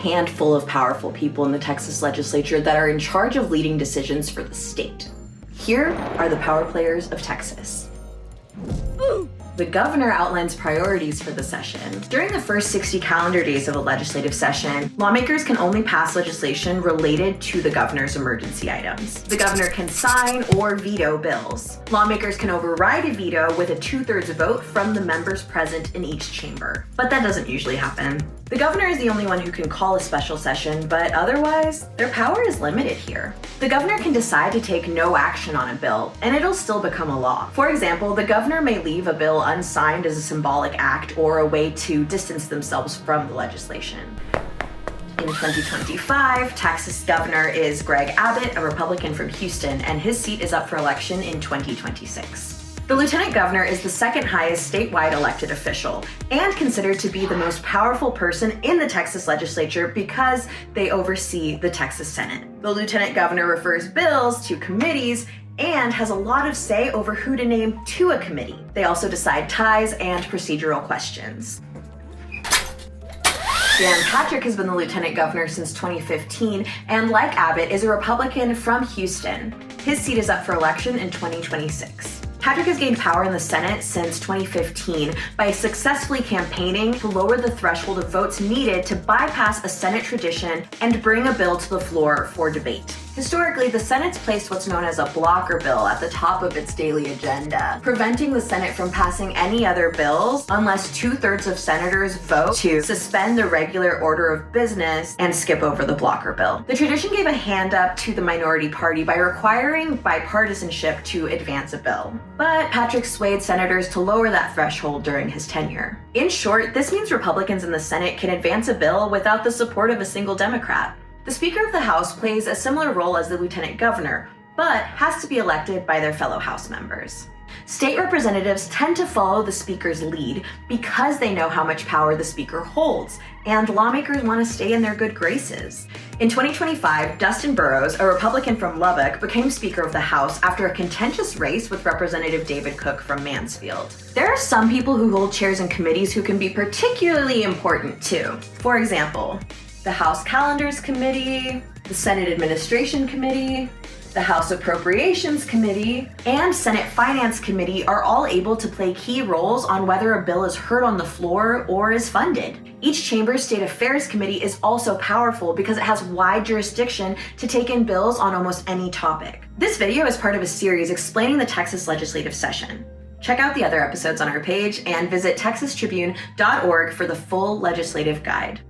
handful of powerful people in the Texas Legislature that are in charge of leading decisions for the state. Here are the power players of Texas. The governor outlines priorities for the session. During the first 60 calendar days of a legislative session, lawmakers can only pass legislation related to the governor's emergency items. The governor can sign or veto bills. Lawmakers can override a veto with a 2/3 vote from the members present in each chamber. But that doesn't usually happen. The governor is the only one who can call a special session, but otherwise, their power is limited here. The governor can decide to take no action on a bill, and it'll still become a law. For example, the governor may leave a bill unsigned as a symbolic act or a way to distance themselves from the legislation. In 2025, Texas governor is Greg Abbott, a Republican from Houston, and his seat is up for election in 2026. The lieutenant governor is the second highest statewide elected official and considered to be the most powerful person in the Texas legislature because they oversee the Texas Senate. The lieutenant governor refers bills to committees and has a lot of say over who to name to a committee. They also decide ties and procedural questions. Dan Patrick has been the lieutenant governor since 2015 and, like Abbott, is a Republican from Houston. His seat is up for election in 2026. Patrick has gained power in the Senate since 2015 by successfully campaigning to lower the threshold of votes needed to bypass a Senate tradition and bring a bill to the floor for debate. Historically, the Senate's placed what's known as a blocker bill at the top of its daily agenda, preventing the Senate from passing any other bills unless 2/3 of senators vote to suspend the regular order of business and skip over the blocker bill. The tradition gave a hand up to the minority party by requiring bipartisanship to advance a bill. But Patrick swayed senators to lower that threshold during his tenure. In short, this means Republicans in the Senate can advance a bill without the support of a single Democrat. The Speaker of the House plays a similar role as the Lieutenant Governor, but has to be elected by their fellow House members. State representatives tend to follow the Speaker's lead because they know how much power the Speaker holds, and lawmakers want to stay in their good graces. In 2025, Dustin Burrows, a Republican from Lubbock, became Speaker of the House after a contentious race with Representative David Cook from Mansfield. There are some people who hold chairs in committees who can be particularly important too. For example, the House Calendars Committee, the Senate Administration Committee, the House Appropriations Committee, and Senate Finance Committee are all able to play key roles on whether a bill is heard on the floor or is funded. Each chamber's State Affairs Committee is also powerful because it has wide jurisdiction to take in bills on almost any topic. This video is part of a series explaining the Texas legislative session. Check out the other episodes on our page and visit texastribune.org for the full legislative guide.